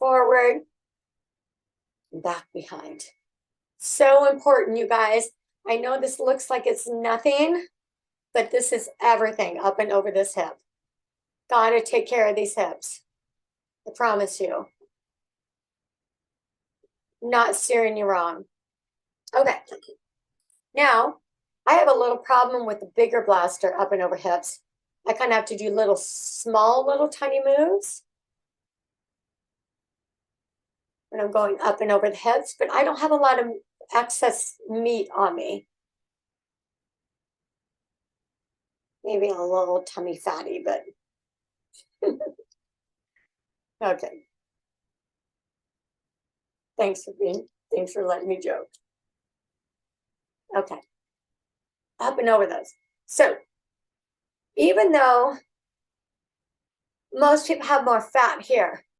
forward, back behind. So important, you guys. I know this looks like it's nothing, but this is everything up and over this hip. Gotta take care of these hips. I promise you. Not steering you wrong. Okay. Now, I have a little problem with the bigger blaster up and over hips. I kind of have to do little tiny moves when I'm going up and over the hips, but I don't have a lot of excess meat on me. Maybe a little tummy fatty, but okay. Thanks for letting me joke. Okay. Up and over those. So even though most people have more fat here,